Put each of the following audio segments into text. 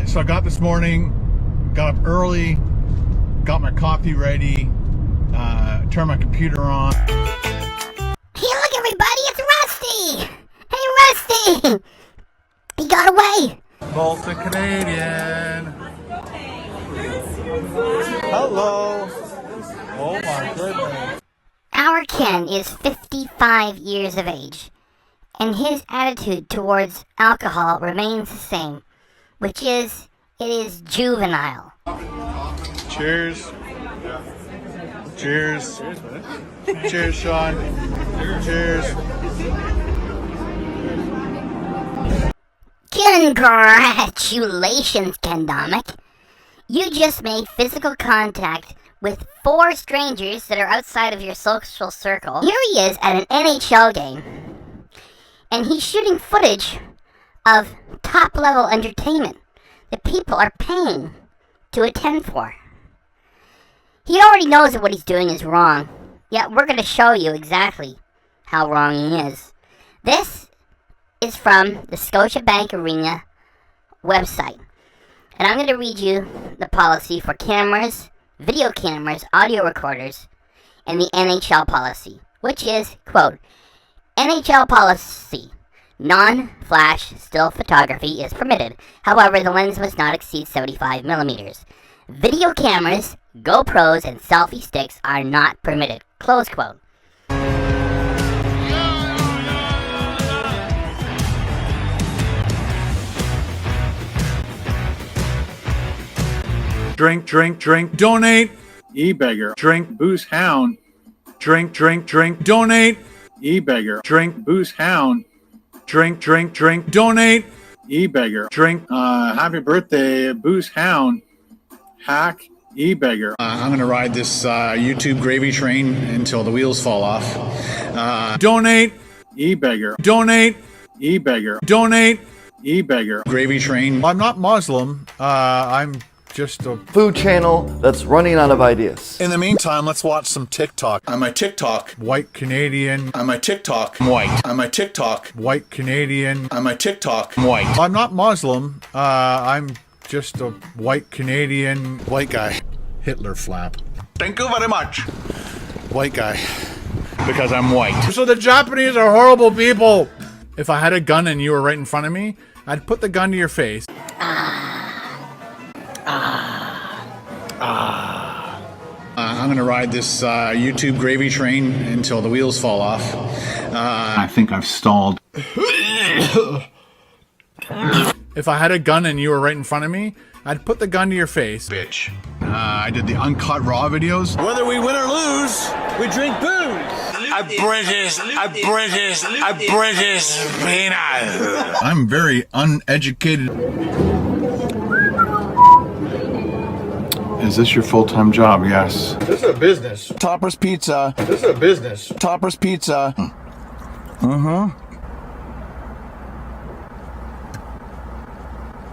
So I got this morning, got up early, got my coffee ready, turned my computer on. Hey, look, everybody, it's Rusty! Hey, Rusty! He got away! Bolton Canadian. Hello. Oh my goodness. Our Ken is 55 years of age, and his attitude towards alcohol remains the same, which is, it is juvenile. Cheers. Cheers. Cheers, Sean. Cheers. Congratulations, Ken Domik. You just made physical contact with 4 strangers that are outside of your social circle. Here he is at an NHL game, and he's shooting footage of top-level entertainment that people are paying to attend for. He already knows that what he's doing is wrong, yet we're going to show you exactly how wrong he is. This is from the Scotiabank Arena website, and I'm going to read you the policy for cameras, video cameras, audio recorders, and the NHL policy, which is, quote, NHL policy, non-flash still photography is permitted. However, the lens must not exceed 75 millimeters. Video cameras, GoPros, and selfie sticks are not permitted, close quote. Drink, drink, drink, donate. E-beggar. Drink, booze hound. Drink, drink, drink, donate. E-beggar. Drink, booze hound. Drink, drink, drink, donate. E-beggar. Drink, happy birthday, booze hound. Hack, e-beggar. I'm going to ride this YouTube gravy train until the wheels fall off. Donate. E-beggar. Donate. E-beggar. Donate. E-beggar. Gravy train. I'm not Muslim. I'm just a food channel that's running out of ideas. In the meantime, let's watch some TikTok. On my TikTok, white Canadian. On my TikTok, white. On my TikTok, white Canadian. On my TikTok, white. I'm not Muslim. I'm just a white Canadian white guy. Hitler flap. Thank you very much. White guy. Because I'm white. So the Japanese are horrible people. If I had a gun and you were right in front of me, I'd put the gun to your face. I'm gonna ride this YouTube gravy train until the wheels fall off. I think I've stalled. If I had a gun and you were right in front of me, I'd put the gun to your face. Bitch. I did the uncut raw videos. Whether we win or lose, we drink booze. I'm very uneducated. Is this your full-time job? Yes. This is a business. Topper's Pizza. This is a business. Topper's Pizza.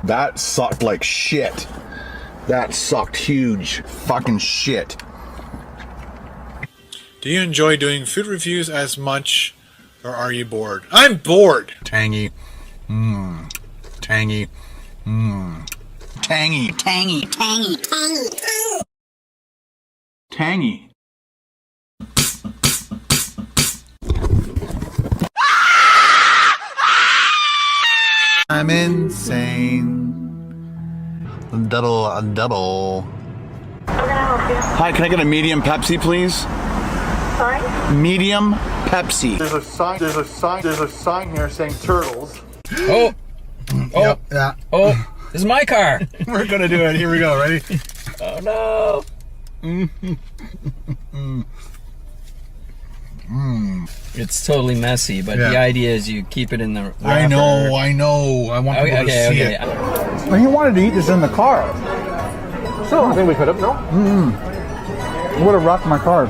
That sucked like shit. That sucked huge fucking shit. Do you enjoy doing food reviews as much, or are you bored? I'm bored. Tangy. Tangy. Tangy. Tangy, tangy, tangy, tangy. Tangy. I'm insane. Double. Hi, can I get a medium Pepsi, please? Sorry? Medium Pepsi. There's a sign here saying turtles. Oh. Yep, yeah. Oh, this is my car. We're gonna do it. Here we go. Ready? Oh no. It's totally messy, but the idea is you keep it in the wrapper. I know. I want people to see it. Well, he wanted to eat this in the car. So I think we could have, no? It would have rocked my car.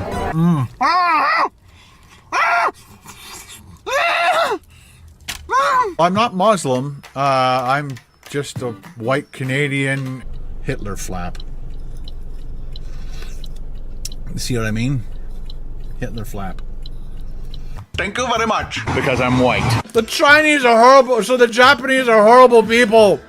I'm not Muslim. I'm just a white Canadian Hitler flap. See what I mean? Hitler flap. Thank you very much. Because I'm white. The Chinese are horrible, so the Japanese are horrible people.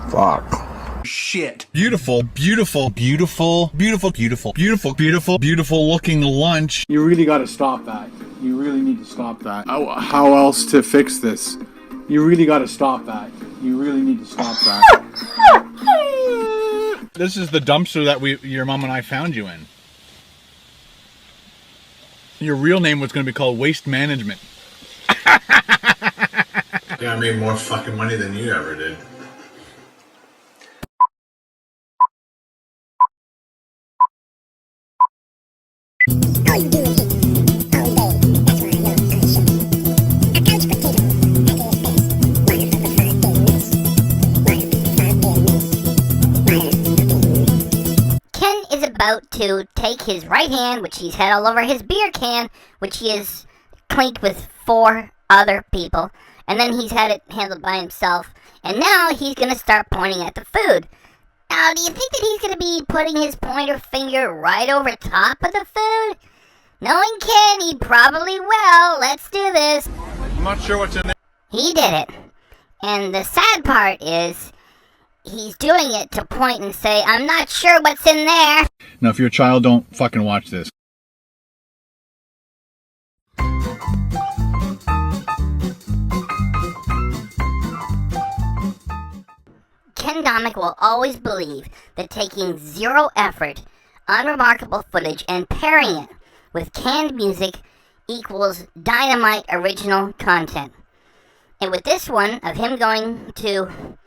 Fuck. Shit. Beautiful, beautiful, beautiful, beautiful, beautiful, beautiful, beautiful, beautiful looking lunch. You really got to stop that. You really need to stop that. How else to fix this? You really got to stop that. You really need to stop that. This is the dumpster that your mom and I found you in. Your real name was going to be called Waste Management. Yeah, I made more fucking money than you ever did. About to take his right hand, which he's had all over his beer can, which he has clinked with 4 other people, and then he's had it handled by himself, and now he's gonna start pointing at the food. Now, do you think that he's gonna be putting his pointer finger right over top of the food? Knowing Ken, he probably will. Let's do this. I'm not sure what's in there. He did it. And the sad part is, he's doing it to point and say, I'm not sure what's in there. Now, if you're a child, don't fucking watch this. Ken Domik will always believe that taking 0 effort, unremarkable footage, and pairing it with canned music equals dynamite original content. And with this one, of him going to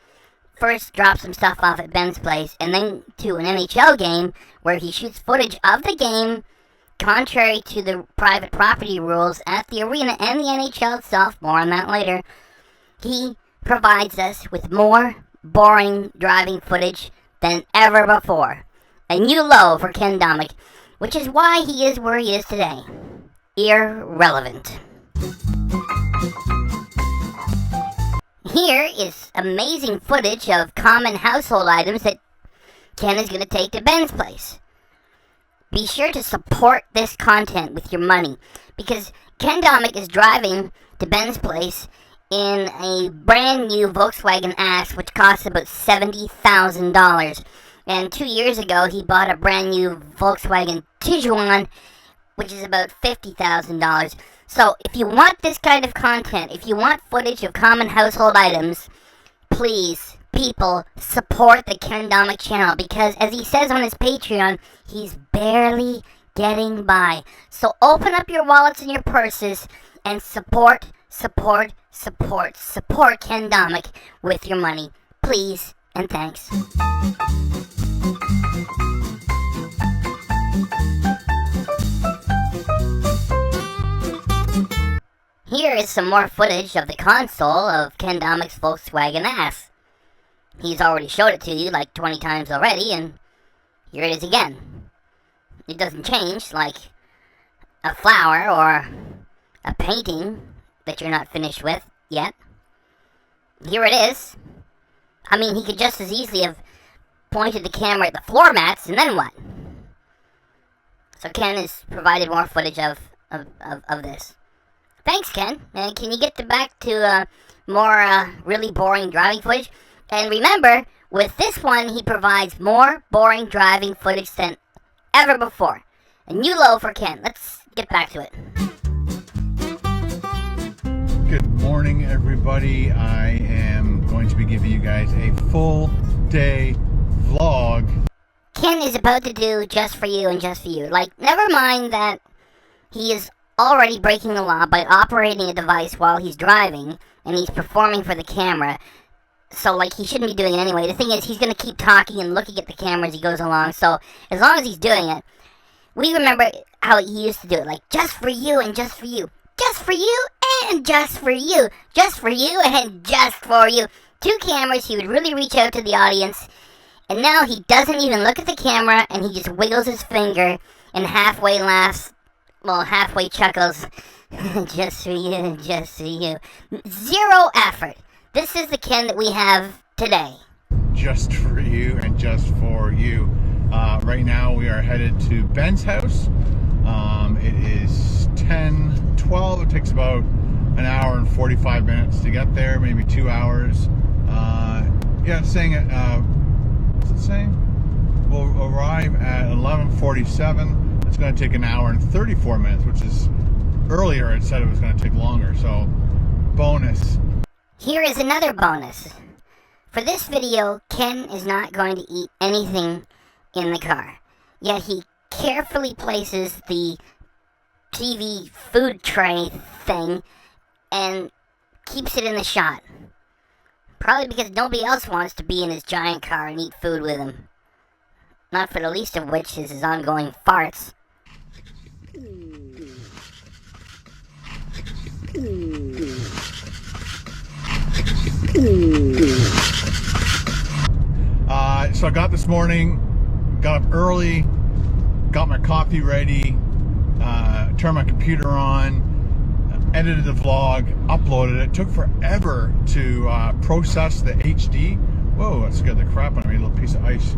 first drop some stuff off at Ben's place, and then to an NHL game where he shoots footage of the game contrary to the private property rules at the arena and the NHL itself. More on that later. He provides us with more boring driving footage than ever before. A new low for Ken Domik, which is why he is where he is today. Irrelevant. Here is amazing footage of common household items that Ken is going to take to Ben's place. Be sure to support this content with your money, because Ken Domik is driving to Ben's place in a brand new Volkswagen Ass, which costs about $70,000. And 2 years ago, he bought a brand new Volkswagen Tiguan, which is about $50,000. So, if you want this kind of content, if you want footage of common household items, please, people, support the Ken Domik channel, because as he says on his Patreon, he's barely getting by. So open up your wallets and your purses and support Ken Domik with your money. Please and thanks. Here is some more footage of the console of Ken Domik's Volkswagen Ass. He's already showed it to you like 20 times already, and here it is again. It doesn't change like a flower or a painting that you're not finished with yet. Here it is. I mean, he could just as easily have pointed the camera at the floor mats, and then what? So Ken has provided more footage of this. Thanks, Ken. Can you get back to more really boring driving footage? And remember, with this one, he provides more boring driving footage than ever before. A new low for Ken. Let's get back to it. Good morning, everybody. I am going to be giving you guys a full day vlog. Ken is about to do just for you and just for you. Like, never mind that he is already breaking the law by operating a device while he's driving, and he's performing for the camera. So, like, he shouldn't be doing it anyway. The thing is, he's going to keep talking and looking at the camera as he goes along. So, as long as he's doing it, we remember how he used to do it. Like, just for you and just for you. Just for you and just for you. Just for you and just for you. 2 cameras, he would really reach out to the audience. And now he doesn't even look at the camera, and he just wiggles his finger and halfway laughs. Well, halfway chuckles. Just for you and just for you. 0 effort. This is the Ken that we have today. Just for you and just for you. Right now we are headed to Ben's house. It is 10:12. It takes about an hour and 45 minutes to get there, maybe 2 hours. Yeah, it's saying what's it saying? We'll arrive at 11:47. It's going to take an hour and 34 minutes, which is earlier. It said it was going to take longer. So, bonus. Here is another bonus. For this video, Ken is not going to eat anything in the car. Yet he carefully places the TV food tray thing and keeps it in the shot. Probably because nobody else wants to be in his giant car and eat food with him. Not for the least of which is his ongoing farts. So I got this morning, got up early, got my coffee ready, turned my computer on, edited the vlog, uploaded it. Took forever to process the HD. Whoa, that scared the crap out of me. A little piece of ice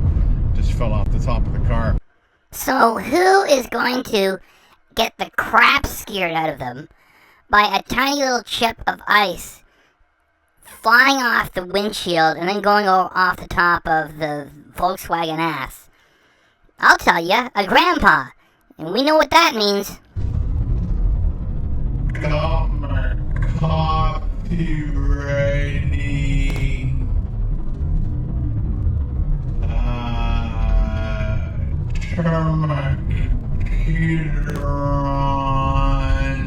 just fell off the top of the car. So who is going to get the crap scared out of them by a tiny little chip of ice flying off the windshield and then going off the top of the Volkswagen ass? I'll tell you, a grandpa. And we know what that means. Got my coffee ready. Turn my computer on.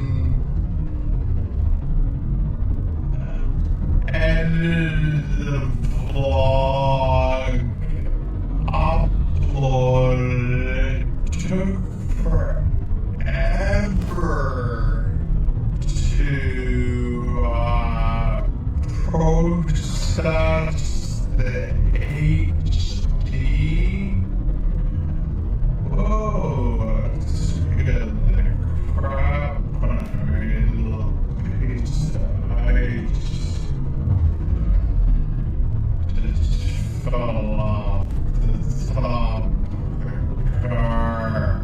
Edited the vlog. Uploaded it. Took forever to process the HD. Whoa, that scared the crap out of me. A little piece of ice just fell off the top of the car.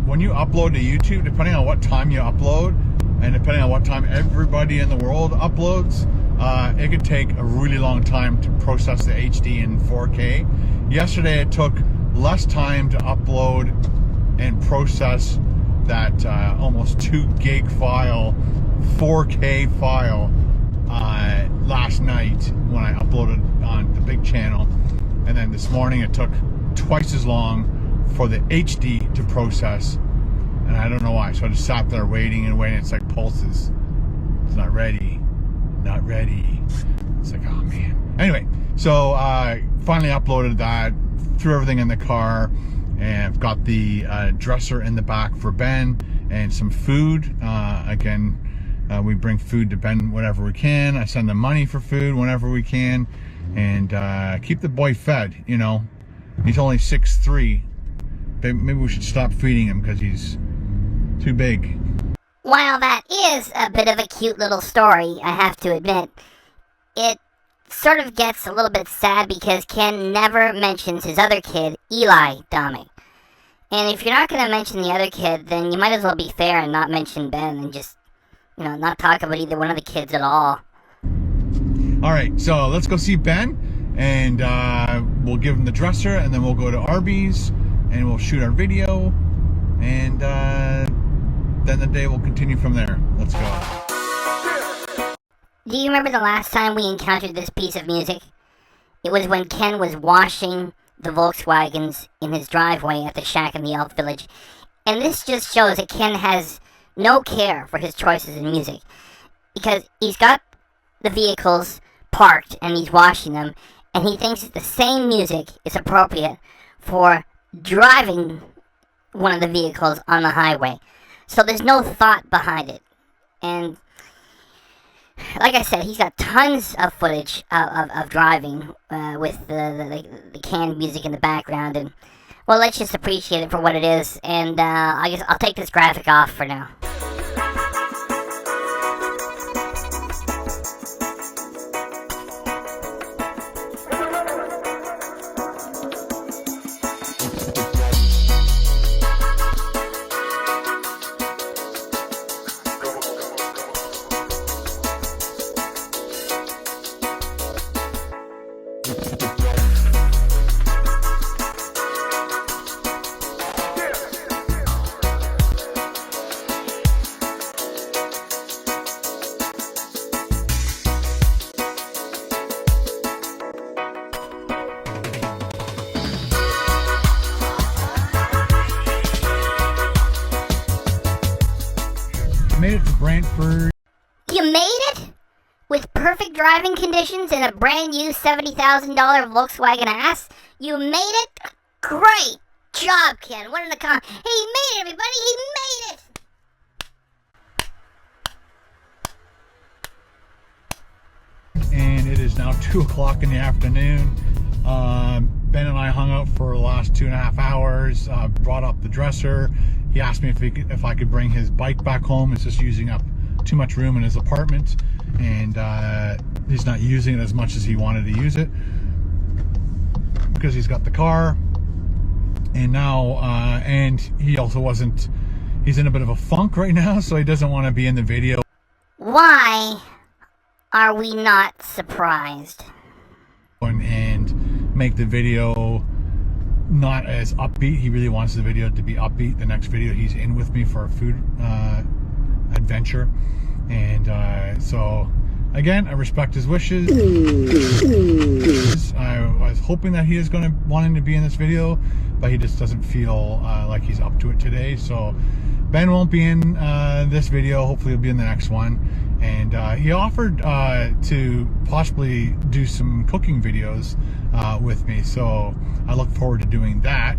When you upload to YouTube, depending on what time you upload and depending on what time everybody in the world uploads, it could take a really long time to process the HD in 4K. Yesterday it took less time to upload and process that almost 2 gig file, 4K file last night when I uploaded on the big channel, and then this morning it took twice as long for the HD to process, and I don't know why. So I just sat there waiting and waiting. It's like pulses. It's not ready. Not ready. It's like, oh man. Anyway, so I finally uploaded that, threw everything in the car, and I've got the dresser in the back for Ben and some food. Again, we bring food to Ben whenever we can. I send him money for food whenever we can, and keep the boy fed. You know, he's only 6'3". Maybe we should stop feeding him because he's too big. While that is a bit of a cute little story, I have to admit, it sort of gets a little bit sad because Ken never mentions his other kid, Eli Domik. And if you're not going to mention the other kid, then you might as well be fair and not mention Ben and just, you know, not talk about either one of the kids at all. Alright, so let's go see Ben, and we'll give him the dresser, and then we'll go to Arby's, and we'll shoot our video, and then the day will continue from there. Let's go. Do you remember the last time we encountered this piece of music? It was when Ken was washing the Volkswagens in his driveway at the shack in the Elk Village. And this just shows that Ken has no care for his choices in music. Because he's got the vehicles parked and he's washing them, and he thinks that the same music is appropriate for driving one of the vehicles on the highway. So there's no thought behind it. And like I said, he's got tons of footage of driving with the canned music in the background, and well, let's just appreciate it for what it is. And I guess I'll take this graphic off for now. Made it to Brantford. You made it? With perfect driving conditions and a brand new $70,000 Volkswagen ass? You made it? Great job, Ken. What an accomplishment. He made it, everybody. He made it. And it is now 2 o'clock in the afternoon. Ben and I hung out for the last 2.5 hours, brought up the dresser. He asked me if I could bring his bike back home. It's just using up too much room in his apartment, and he's not using it as much as he wanted to use it because he's got the car. And now, and he also he's in a bit of a funk right now, so he doesn't want to be in the video. Why are we not surprised? And make the video not as upbeat. He really wants the video to be upbeat. The next video he's in with me for a food adventure, and so again, I respect his wishes. I was hoping that he is wanting to be in this video, but he just doesn't feel like he's up to it today. So Ben won't be in this video. Hopefully he'll be in the next one. And he offered to possibly do some cooking videos with me, so I look forward to doing that.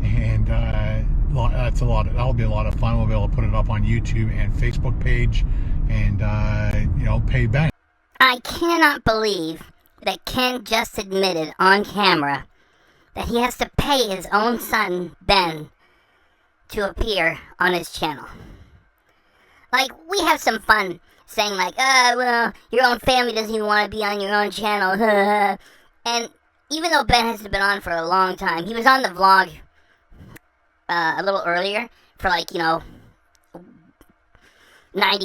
And that'll be a lot of fun. We'll be able to put it up on YouTube and Facebook page, and pay Ben. I cannot believe that Ken just admitted on camera that he has to pay his own son, Ben, to appear on his channel. Like, we have some fun saying like, well, your own family doesn't even want to be on your own channel. And even though Ben hasn't been on for a long time, he was on the vlog a little earlier for 90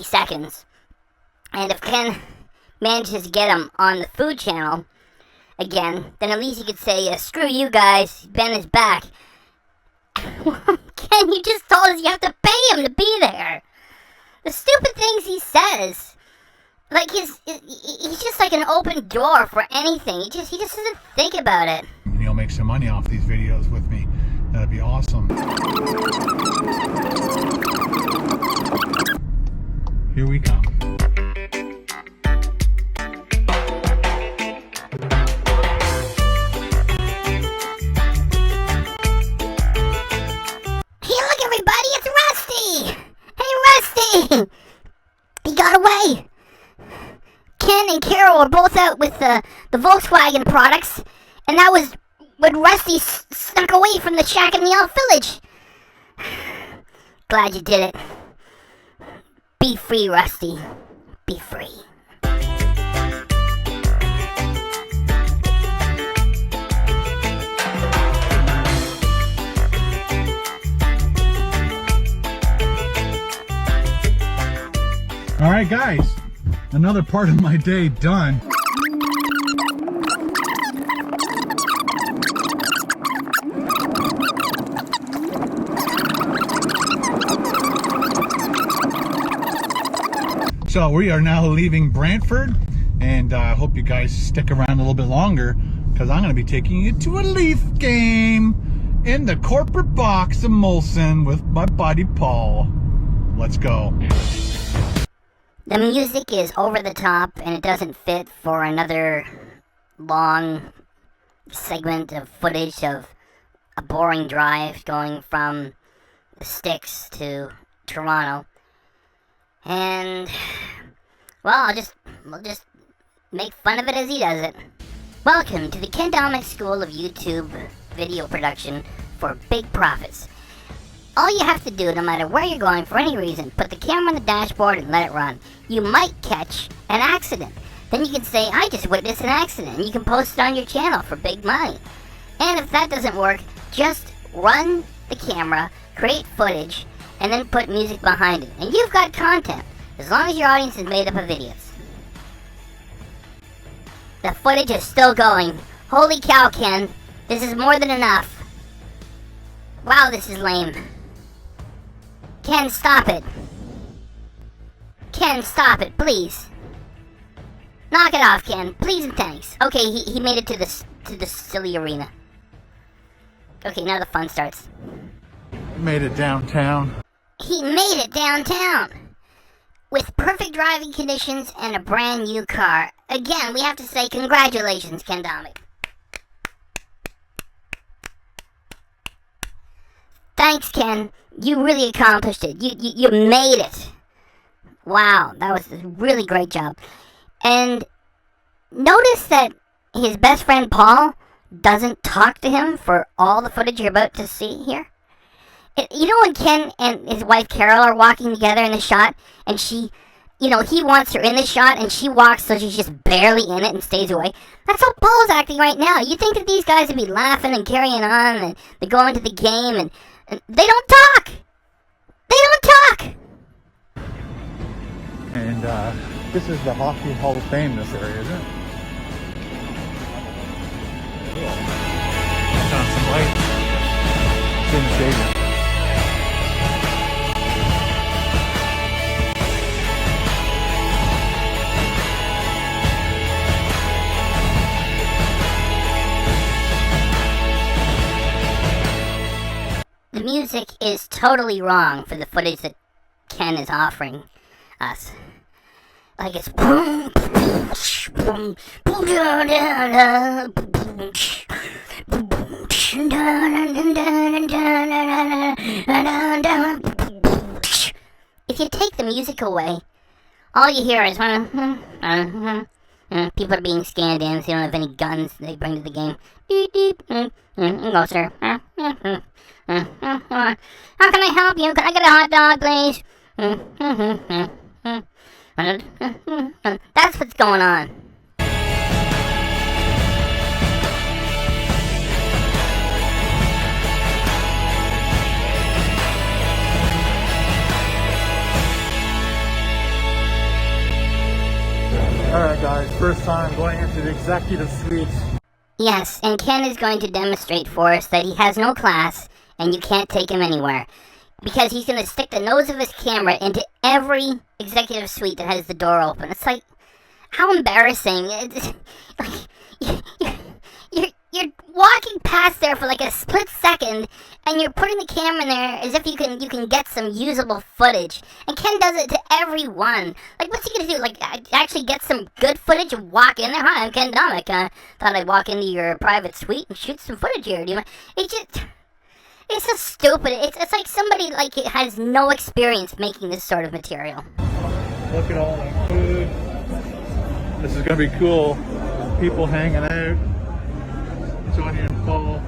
seconds. And if Ken manages to get him on the food channel again, then at least he could say, screw you guys, Ben is back. Ken, you just told us you have to pay him to be there. The stupid things he says, like he's just like an open door for anything. He just doesn't think about it. And you'll make some money off these videos with me. That'd be awesome. Here we come. Hey, look, everybody, it's Rusty. Hey, Rusty! He got away! Ken and Carol were both out with the Volkswagen products, and that was when Rusty snuck away from the shack in the Elf Village. Glad you did it. Be free, Rusty. Be free. All right, guys, another part of my day done. So we are now leaving Brantford, and I hope you guys stick around a little bit longer, because I'm going to be taking you to a Leaf game in the corporate box of Molson with my buddy Paul. Let's go. The music is over the top, and it doesn't fit for another long segment of footage of a boring drive going from the sticks to Toronto. And, well, we'll just make fun of it as he does it. Welcome to the Ken Domik School of YouTube Video Production for Big Profits. All you have to do, no matter where you're going for any reason, put the camera on the dashboard and let it run. You might catch an accident. Then you can say, I just witnessed an accident, and you can post it on your channel for big money. And if that doesn't work, just run the camera, create footage, and then put music behind it. And you've got content, as long as your audience is made up of videos. The footage is still going. Holy cow, Ken. This is more than enough. Wow, this is lame. Ken, stop it. Ken, stop it, please. Knock it off, Ken. Please and thanks. Okay, he made it to the silly arena. Okay, now the fun starts. Made it downtown. He made it downtown. with perfect driving conditions and a brand new car. Again, we have to say congratulations, Ken Domik. Thanks, Ken. You really accomplished it. You made it. Wow, that was a really great job. And notice that his best friend Paul doesn't talk to him for all the footage you're about to see here. You know when Ken and his wife Carol are walking together in the shot, and she, you know, he wants her in the shot, and she walks so she's just barely in it and stays away? That's how Paul's acting right now. You think that these guys would be laughing and carrying on, and they go into the game, and they don't talk! They don't talk! And this is the Hockey Hall of Fame, this area, isn't it? On some light. It's in the stadium. The music is totally wrong for the footage that Ken is offering us. Like it's if you take the music away, all you hear is people are being scanned in, so they don't have any guns they bring to the game. Go, sir. How can I help you? Can I get a hot dog, please? That's what's going on. Alright guys, first time going into the executive suites. Yes, and Ken is going to demonstrate for us that he has no class and you can't take him anywhere. Because he's going to stick the nose of his camera into every executive suite that has the door open. It's like, how embarrassing. It's like, you're walking past there for like a split second, and you're putting the camera in there as if you can get some usable footage. And Ken does it to everyone. Like, what's he going to do? Like, actually get some good footage and walk in there? Hi, I'm Ken Domik. Thought I'd walk into your private suite and shoot some footage here. Do you mind? It's so stupid. It's like somebody like has no experience making this sort of material. Look at all the food. This is gonna be cool. People hanging out. Johnny and Paul.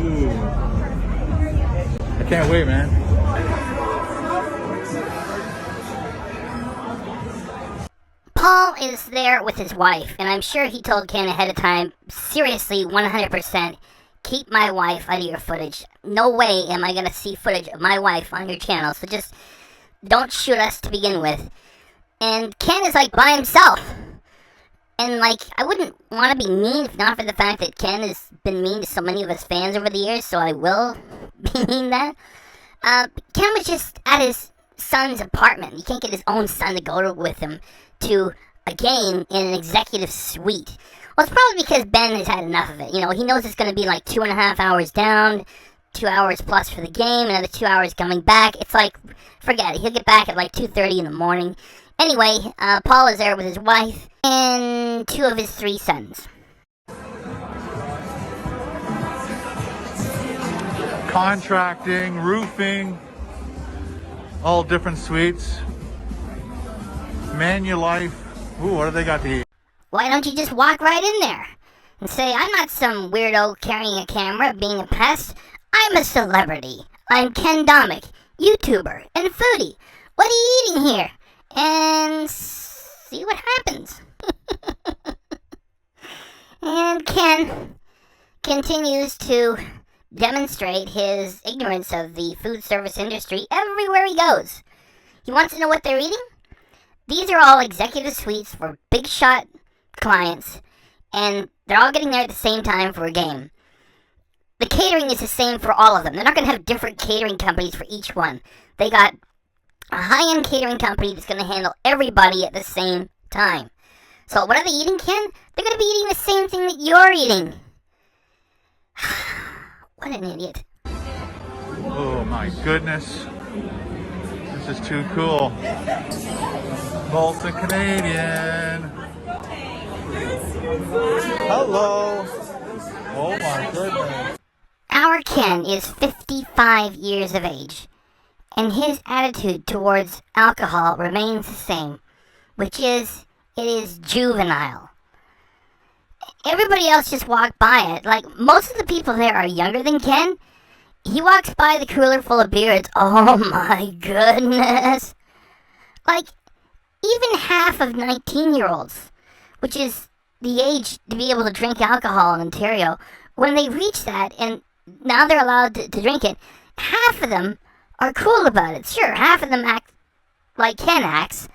Ooh. I can't wait, man. Paul is there with his wife, and I'm sure he told Ken ahead of time, seriously, 100%, keep my wife out of your footage. No way am I going to see footage of my wife on your channel, so just don't shoot us to begin with. And Ken is like by himself. And like, I wouldn't want to be mean if not for the fact that Ken has been mean to so many of his fans over the years, so I will be mean that. Ken was just at his son's apartment. He can't get his own son to go with him to a game in an executive suite. Well, it's probably because Ben has had enough of it. You know, he knows it's going to be like 2.5 hours down, 2 hours plus for the game, another 2 hours coming back. It's like, forget it. He'll get back at like 2:30 in the morning. Anyway, Paul is there with his wife and 2 of his 3 sons. Contracting, roofing, all different suites. Manulife. Ooh, what do they got to eat? Why don't you just walk right in there and say, I'm not some weirdo carrying a camera being a pest. I'm a celebrity. I'm Ken Domik, YouTuber and foodie. What are you eating here? And see what happens. And Ken continues to demonstrate his ignorance of the food service industry everywhere he goes. He wants to know what they're eating? These are all executive suites for big shot clients, and they're all getting there at the same time for a game. The catering is the same for all of them. They're not going to have different catering companies for each one. They got a high-end catering company that's going to handle everybody at the same time. So what are they eating, Ken? They're going to be eating the same thing that you're eating. What an idiot. Oh my goodness. This is too cool. Malta Canadian. Hello. Oh my goodness. Our Ken is 55 years of age, and his attitude towards alcohol remains the same, which is, it is juvenile. Everybody else just walked by it. Like, most of the people there are younger than Ken. He walks by the cooler full of beer, it's, oh my goodness. Like, even half of 19-year-olds, which is the age to be able to drink alcohol in Ontario, when they reach that, and now they're allowed to drink it, half of them are cool about it. Sure, half of them act like Ken acts,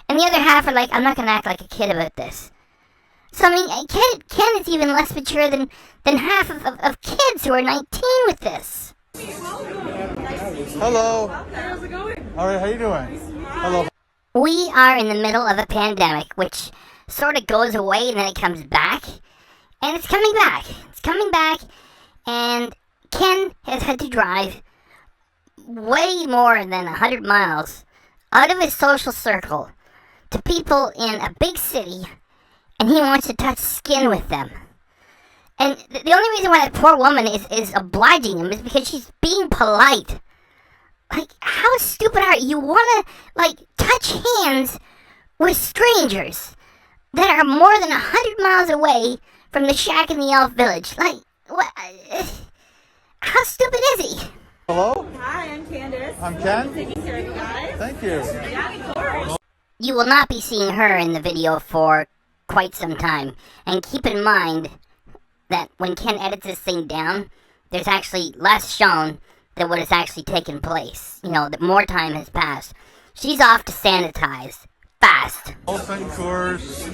and the other half are like, I'm not going to act like a kid about this. So, I mean, Ken is even less mature than half of kids who are 19 with this. Hello. How's it going? All right, how you doing? Hello. We are in the middle of a pandemic, which sort of goes away and then it comes back. And it's coming back. It's coming back, and Ken has had to drive way more than 100 miles out of his social circle to people in a big city, and he wants to touch skin with them. And the only reason why that poor woman is obliging him is because she's being polite. Like, how stupid are you? You want to, like, touch hands with strangers that are more than 100 miles away from the shack in the Elf Village. Like, what? How stupid is he? Hello? Hi, I'm Candace. I'm Ken. I'm taking care of you guys. Thank you. Yeah, of course. You will not be seeing her in the video for quite some time. And keep in mind that when Ken edits this thing down, there's actually less shown than what has actually taken place. You know, that more time has passed. She's off to sanitize. Fast. Open course.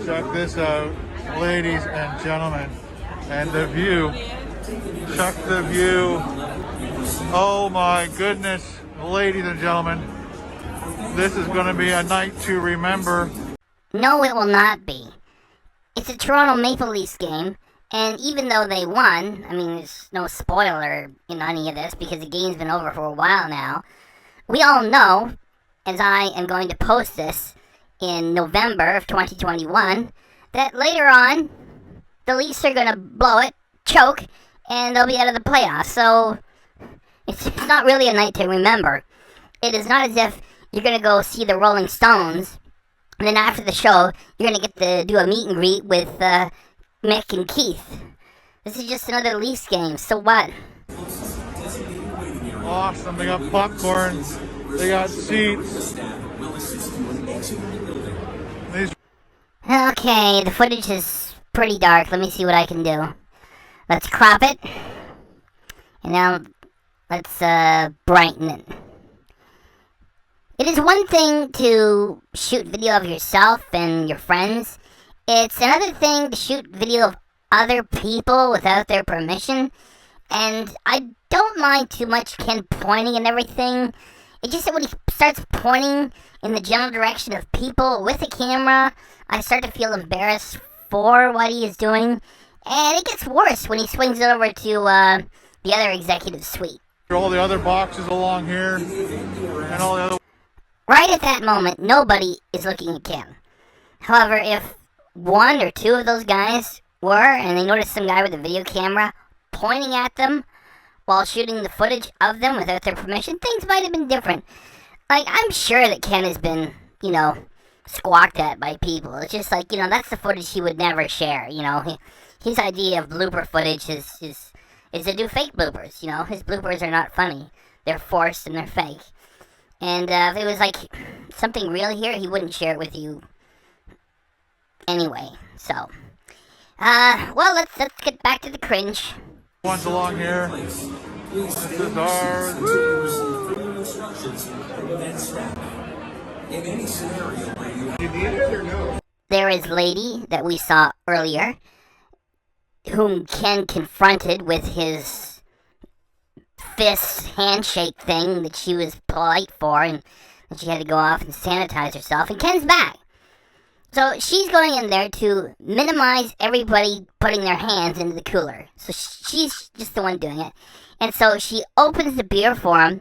Check this out, ladies and gentlemen. And the view. Check the view. Oh my goodness, ladies and gentlemen. This is going to be a night to remember. No, it will not be. It's a Toronto Maple Leafs game, and even though they won, I mean, there's no spoiler in any of this because the game's been over for a while now. We all know, as I am going to post this in November of 2021, that later on, the Leafs are going to blow it, choke, and they'll be out of the playoffs. So, it's not really a night to remember. It is not as if you're going to go see the Rolling Stones, and then after the show, you're going to get to do a meet and greet with Mick and Keith. This is just another Leafs game, so what? Awesome, they got popcorn, they got seats. Okay, the footage is pretty dark. Let me see what I can do. Let's crop it. And now, let's brighten it. It is one thing to shoot video of yourself and your friends. It's another thing to shoot video of other people without their permission. And I don't mind too much Ken pointing and everything. It's just that when he starts pointing in the general direction of people with a camera, I start to feel embarrassed for what he is doing. And it gets worse when he swings it over to the other executive suite. All the other boxes along here, and all the other... Right at that moment, nobody is looking at Ken. However, if one or two of those guys were, and they noticed some guy with a video camera pointing at them while shooting the footage of them without their permission, things might have been different. Like, I'm sure that Ken has been, you know, squawked at by people. It's just like, you know, that's the footage he would never share, you know. His idea of blooper footage is to do fake bloopers, you know. His bloopers are not funny. They're forced and they're fake. And if it was like something real here, he wouldn't share it with you anyway. So, well, let's get back to the cringe. Ones along here. This is ours. There is lady that we saw earlier, whom Ken confronted with his fist handshake thing that she was polite for, and that she had to go off and sanitize herself, and Ken's back. So she's going in there to minimize everybody putting their hands into the cooler. So she's just the one doing it. And so she opens the beer for him,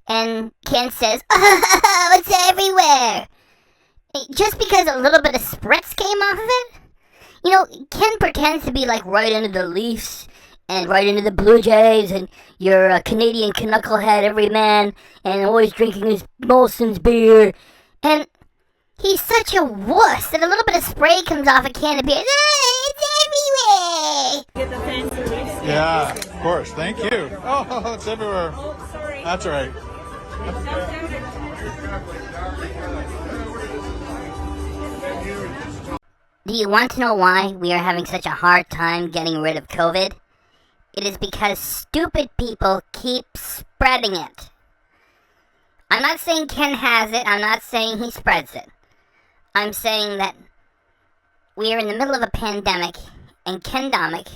And Ken says, oh, it's everywhere. Just because a little bit of spritz came off of it? You know, Ken pretends to be like right into the Leafs and right into the Blue Jays, and you're a Canadian knucklehead every man and always drinking his Molson's beer. And he's such a wuss that a little bit of spray comes off a can of beer. It's everywhere! Get the fancy leaves. Yeah, of course. Thank you. Oh, it's everywhere. Oh, sorry. That's all right. Do you want to know why we are having such a hard time getting rid of COVID? It is because stupid people keep spreading it. I'm not saying Ken has it. I'm not saying he spreads it. I'm saying that we are in the middle of a pandemic, and Ken Domik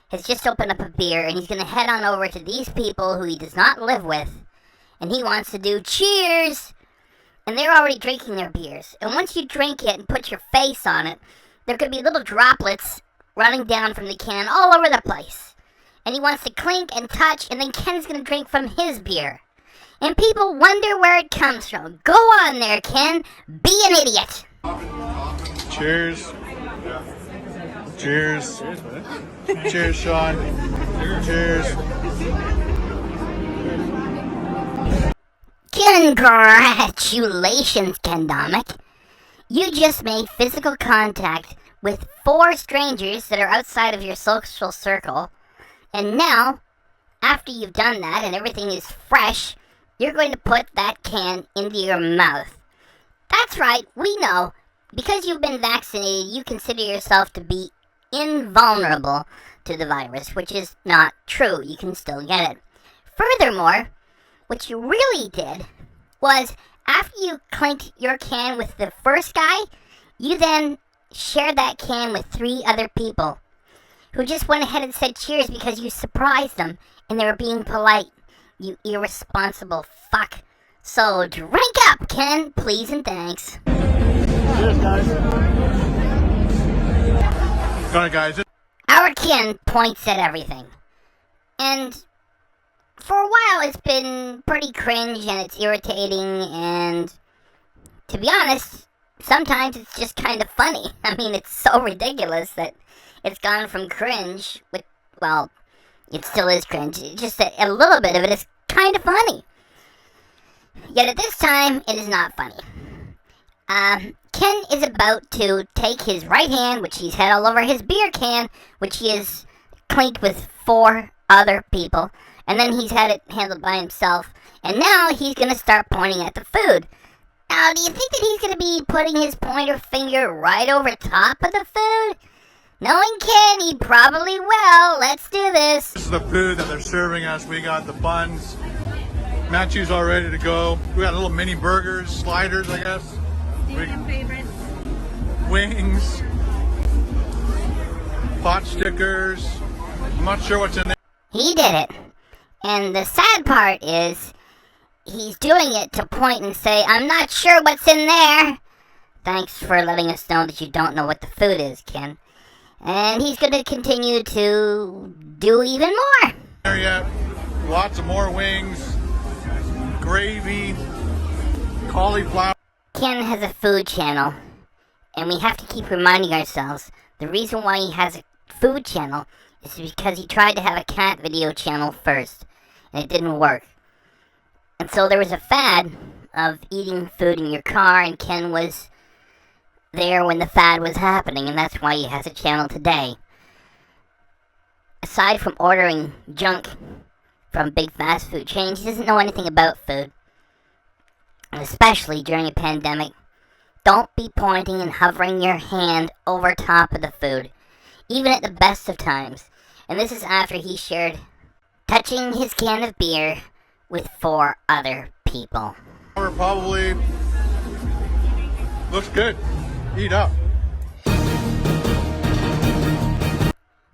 has just opened up a beer, and he's going to head on over to these people who he does not live with, and he wants to do cheers. And they're already drinking their beers. And once you drink it and put your face on it, there could be little droplets running down from the can all over the place. And he wants to clink and touch, and then Ken's going to drink from his beer. And people wonder where it comes from. Go on there, Ken. Be an idiot. Cheers. Cheers. Cheers, Sean. Cheers. Congratulations, Ken Domik. You just made physical contact with 4 strangers that are outside of your social circle. And now, after you've done that and everything is fresh, you're going to put that can into your mouth. That's right, we know. Because you've been vaccinated, you consider yourself to be invulnerable to the virus, which is not true. You can still get it. Furthermore, what you really did was, after you clinked your can with the first guy, you then shared that can with 3 other people who just went ahead and said cheers because you surprised them and they were being polite. You irresponsible fuck. So drink up, Ken, please and thanks. Cheers, guys. Got it, guys. Our Ken points at everything. And for a while it's been pretty cringe and it's irritating, and to be honest, sometimes it's just kind of funny. I mean, it's so ridiculous that it's gone from cringe with, well, it still is cringe. Just a little bit of it is kind of funny. Yet at this time, it is not funny. Ken is about to take his right hand, which he's had all over his beer can, which he has clinked with 4 other people, and then he's had it handled by himself, and now he's going to start pointing at the food. Now, do you think that he's going to be putting his pointer finger right over top of the food? Knowing Ken, he probably will. Let's do this. This is the food that they're serving us. We got the buns. Matthew's all ready to go. We got little mini burgers, sliders, I guess. Medium favorites. Wings. Pot stickers. I'm not sure what's in there. He did it. And the sad part is, he's doing it to point and say, I'm not sure what's in there. Thanks for letting us know that you don't know what the food is, Ken. And he's going to continue to do even more. There yet. Lots of more wings. Gravy. Cauliflower. Ken has a food channel, and we have to keep reminding ourselves the reason why he has a food channel is because he tried to have a cat video channel first, and it didn't work. And so there was a fad of eating food in your car, and Ken was there when the fad was happening, and that's why he has a channel today. Aside from ordering junk from big fast food chains, he doesn't know anything about food. And especially during a pandemic, don't be pointing and hovering your hand over top of the food, even at the best of times. And this is after he shared touching his can of beer with 4 other people. Probably looks good. Eat up.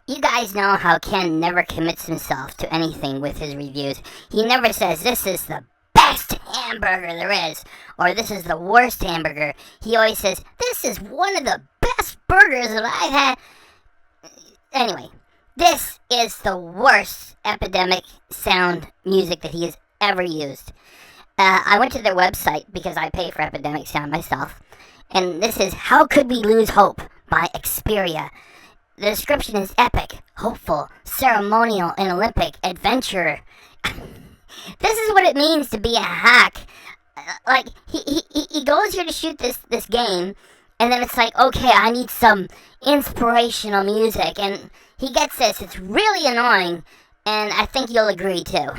You guys know how Ken never commits himself to anything with his reviews. He never says, this is the best hamburger there is, or this is the worst hamburger. He always says, this is one of the best burgers that I've had. Anyway, this is the worst epidemic sound music that he has ever used. I went to their website because I pay for Epidemic Sound myself, and this is How Could We Lose Hope by Xperia. The description is epic, hopeful, ceremonial, and Olympic adventure. This is what it means to be a hack. Like, he goes here to shoot this game, and then it's like, okay, I need some inspirational music, and he gets this. It's really annoying, and I think you'll agree too.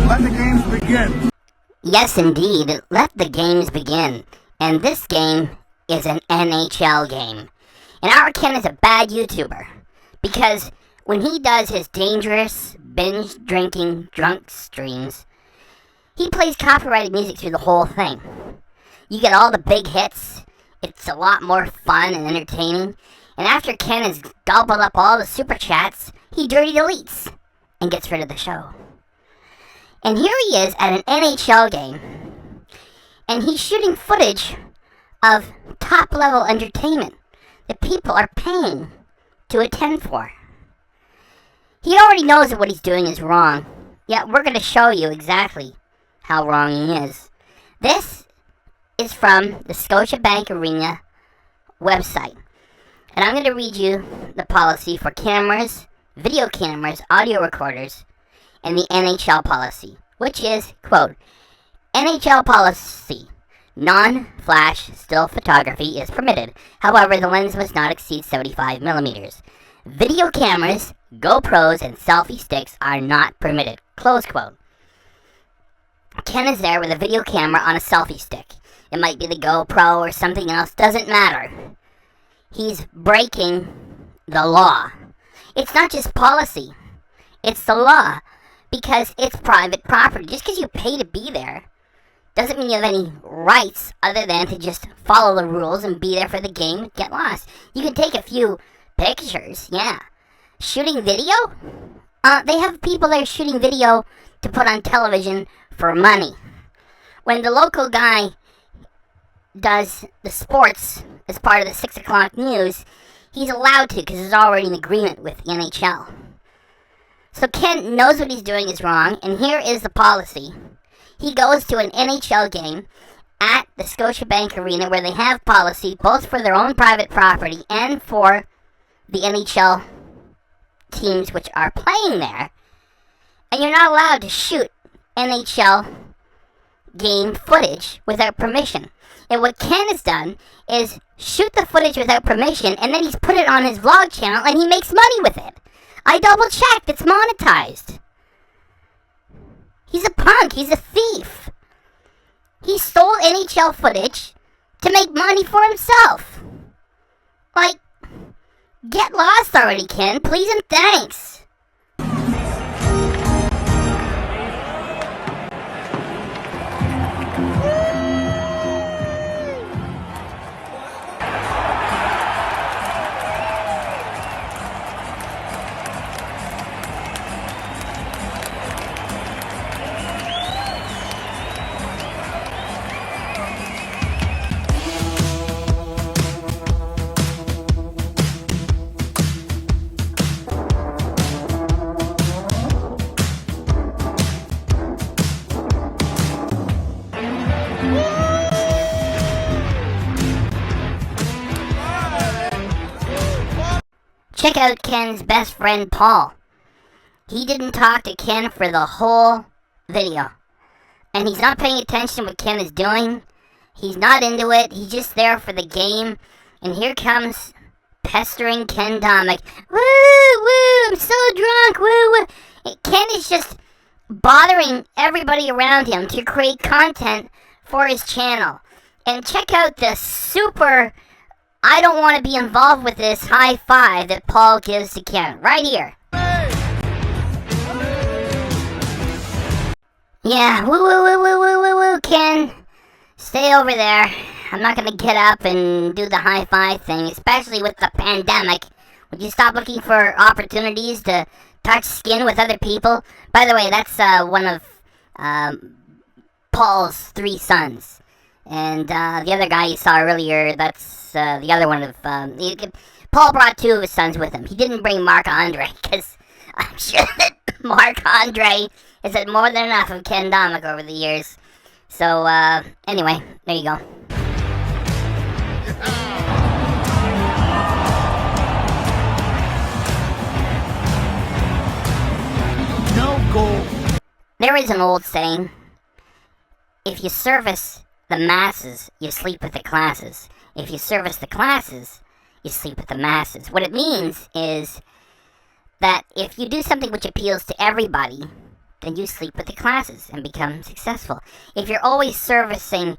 Let the games begin. Yes, indeed. Let the games begin. And this game is an NHL game. And our Ken is a bad YouTuber. Because when he does his dangerous, binge-drinking, drunk streams, he plays copyrighted music through the whole thing. You get all the big hits. It's a lot more fun and entertaining. And after Ken has gobbled up all the super chats, he dirty deletes and gets rid of the show. And here he is at an NHL game, and he's shooting footage of top-level entertainment that people are paying to attend for. He already knows that what he's doing is wrong, yet we're going to show you exactly how wrong he is. This is from the Scotiabank Arena website, and I'm going to read you the policy for cameras, video cameras, audio recorders, and the NHL policy, which is, quote, NHL policy, non-flash still photography is permitted. However, the lens must not exceed 75 millimeters. Video cameras, GoPros, and selfie sticks are not permitted, close quote. Ken is there with a video camera on a selfie stick. It might be the GoPro or something else, doesn't matter. He's breaking the law. It's not just policy, it's the law. Because it's private property. Just because you pay to be there doesn't mean you have any rights other than to just follow the rules and be there for the game and get lost. You can take a few pictures, yeah. Shooting video? They have people there shooting video to put on television for money. When the local guy does the sports as part of the 6 o'clock news, he's allowed to because there's already an agreement with the NHL. So Ken knows what he's doing is wrong, and here is the policy. He goes to an NHL game at the Scotiabank Arena where they have policy both for their own private property and for the NHL teams which are playing there. And you're not allowed to shoot NHL game footage without permission. And what Ken has done is shoot the footage without permission, and then he's put it on his vlog channel, and he makes money with it. I double-checked. It's monetized. He's a punk. He's a thief. He stole NHL footage to make money for himself. Like, get lost already, Ken. Please and thanks. Check out Ken's best friend, Paul. He didn't talk to Ken for the whole video. And he's not paying attention to what Ken is doing. He's not into it. He's just there for the game. And here comes pestering Ken Domik. Woo, woo, I'm so drunk, woo, woo. Ken is just bothering everybody around him to create content for his channel. And check out the super, I don't want to be involved with this high five that Paul gives to Ken. Right here. Yeah, woo, woo, woo, woo, woo, woo, woo, Ken. Stay over there. I'm not gonna get up and do the high five thing, especially with the pandemic. Would you stop looking for opportunities to touch skin with other people? By the way, that's one of Paul's 3 sons. And the other guy you saw earlier, that's the other one of... Paul brought 2 of his sons with him. He didn't bring Marc-Andre, because I'm sure that Marc-Andre has had more than enough of Ken Domik over the years. So, anyway, there you go. No goal. There is an old saying, if you service the masses, you sleep with the classes. If you service the classes, you sleep with the masses. What it means is that if you do something which appeals to everybody, then you sleep with the classes and become successful. If you're always servicing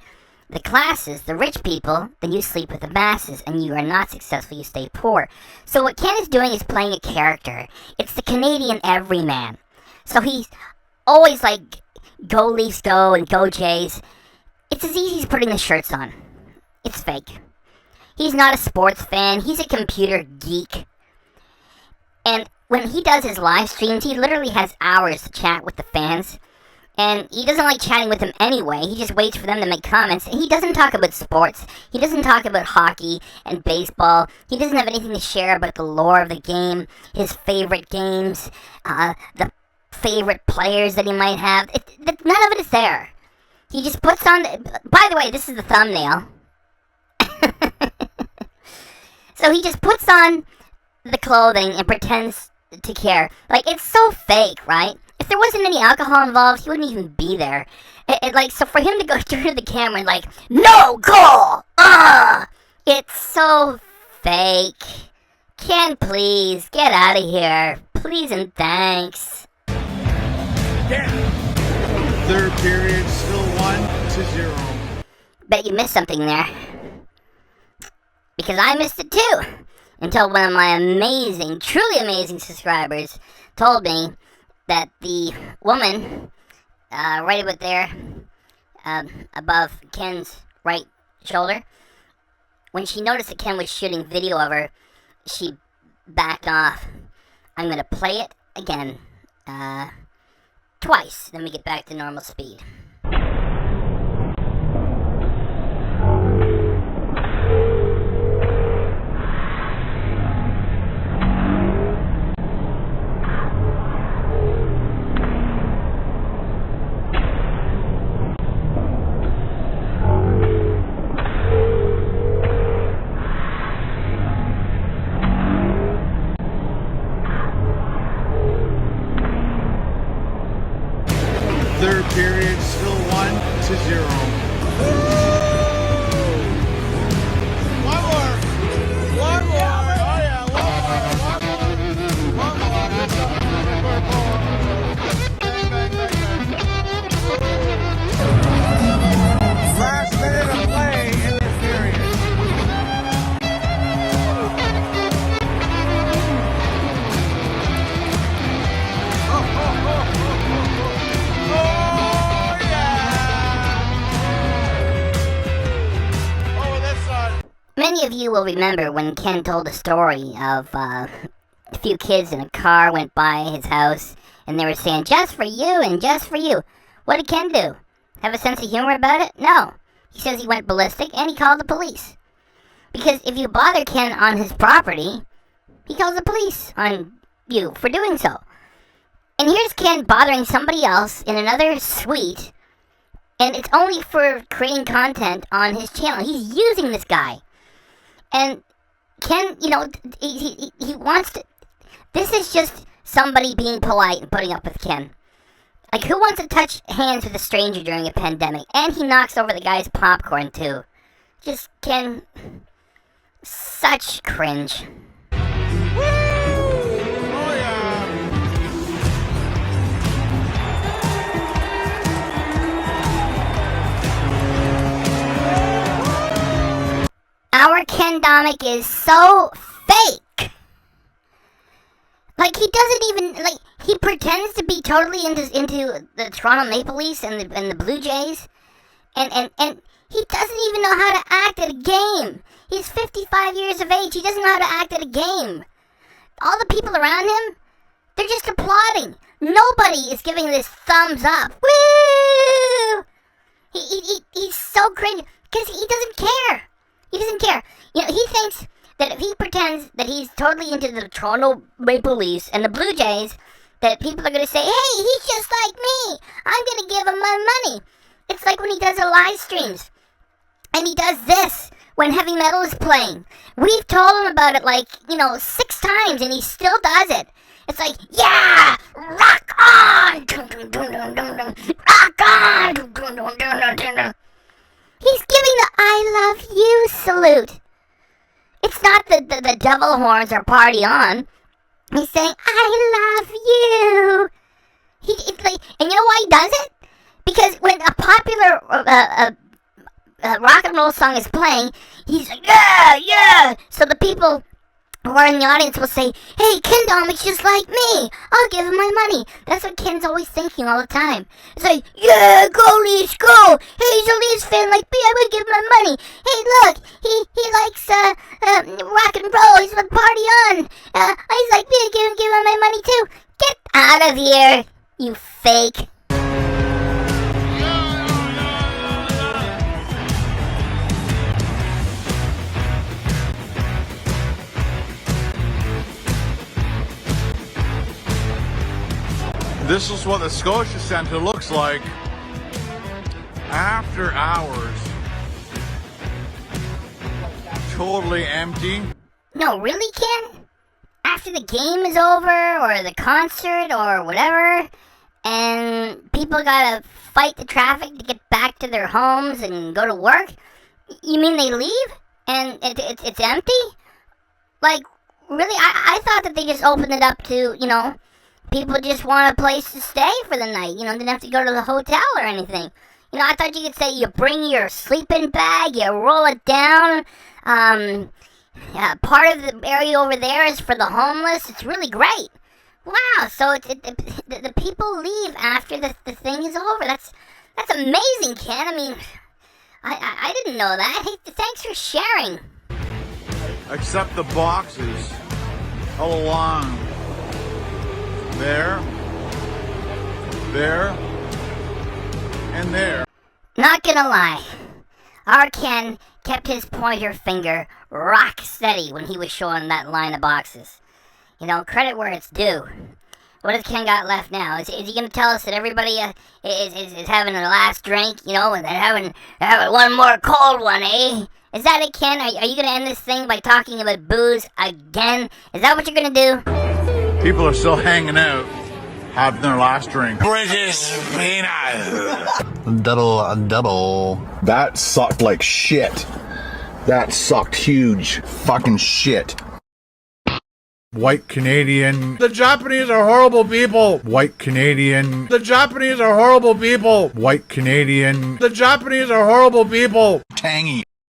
the classes, the rich people, then you sleep with the masses and you are not successful, you stay poor. So what Ken is doing is playing a character. It's the Canadian everyman. So he's always like, go Leafs go and go Jays. It's as easy as putting the shirts on. It's fake. He's not a sports fan, he's a computer geek. And when he does his live streams, he literally has hours to chat with the fans. And he doesn't like chatting with them anyway. He just waits for them to make comments. And he doesn't talk about sports. He doesn't talk about hockey and baseball. He doesn't have anything to share about the lore of the game, his favorite games, the favorite players that he might have. None of it is there. He just puts on... By the way, this is the thumbnail. So he just puts on the clothing and pretends to care. Like, it's so fake, right? If there wasn't any alcohol involved, he wouldn't even be there. So for him to go turn to the camera and like, no goal! It's so fake. Ken, please, get out of here. Please and thanks. Third period, still 1-0. Bet you missed something there. Because I missed it too. Until one of my amazing, truly amazing subscribers told me that the woman, right about there, above Ken's right shoulder, when she noticed that Ken was shooting video of her, she backed off. I'm going to play it again, twice, then we get back to normal speed. Third period, still 1-0. One more. Oh yeah, one more. Last minute of play in this period. Many of you will remember when Ken told a story of a few kids in a car went by his house and they were saying, just for you and just for you. What did Ken do? Have a sense of humor about it? No. He says he went ballistic and he called the police. Because if you bother Ken on his property, he calls the police on you for doing so. And here's Ken bothering somebody else in another suite And it's only for creating content on his channel. He's using this guy. And Ken, you know, he wants to... This is just somebody being polite and putting up with Ken. Like, who wants to touch hands with a stranger during a pandemic? And he knocks over the guy's popcorn, too. Just, Ken... Such cringe. Our Ken Domik is so fake. Like, he doesn't even, like, he pretends to be totally into the Toronto Maple Leafs and the Blue Jays. And he doesn't even know how to act at a game. He's 55 years of age. He doesn't know how to act at a game. All the people around him, they're just applauding. Nobody is giving this thumbs up. Woo! He's so cringe because he doesn't care. He doesn't care. You know, he thinks that if he pretends that he's totally into the Toronto Maple Leafs and the Blue Jays, that people are going to say, hey, he's just like me. I'm going to give him my money. It's like when he does the live streams. And he does this when heavy metal is playing. We've told him about it like, 6 times and he still does it. It's like, yeah, rock on. Rock on. He's giving the I love you salute. It's not the devil horns or party on. He's saying, I love you. And you know why he does it? Because when a popular rock and roll song is playing, he's like, yeah, yeah. So the people who are in the audience will say, hey, Ken Domik's just like me. I'll give him my money. That's what Ken's always thinking all the time. It's like, yeah, go Leafs, go. Hey, he's a Leafs fan like me. I would give him my money. Hey, look, he likes rock and roll. He's with party on. He's like me. I give him my money too. Get out of here, you fake. This is what the Scotia Centre looks like after hours. Totally empty. No, really, Ken? After the game is over, or the concert, or whatever, and people gotta fight the traffic to get back to their homes and go to work, you mean they leave? And it's empty? Like, really? I thought that they just opened it up to, people just want a place to stay for the night. Didn't have to go to the hotel or anything. I thought you could say you bring your sleeping bag, you roll it down. Part of the area over there is for the homeless. It's really great. Wow, so the people leave after the thing is over. That's amazing, Ken. I mean, I didn't know that. Hey, thanks for sharing. Except the boxes all along. There, and there. Not gonna lie, our Ken kept his pointer finger rock steady when he was showing that line of boxes. Credit where it's due. What has Ken got left now? Is he gonna tell us that everybody is having their last drink, and they're having one more cold one, eh? Is that it, Ken? Are you gonna end this thing by talking about booze again? Is that what you're gonna do? People are still hanging out, having their last drink. British peanut. Double. That sucked like shit. That sucked huge fucking shit. White Canadian. The Japanese are horrible people. White Canadian. The Japanese are horrible people. White Canadian. The Japanese are horrible people. Tangy.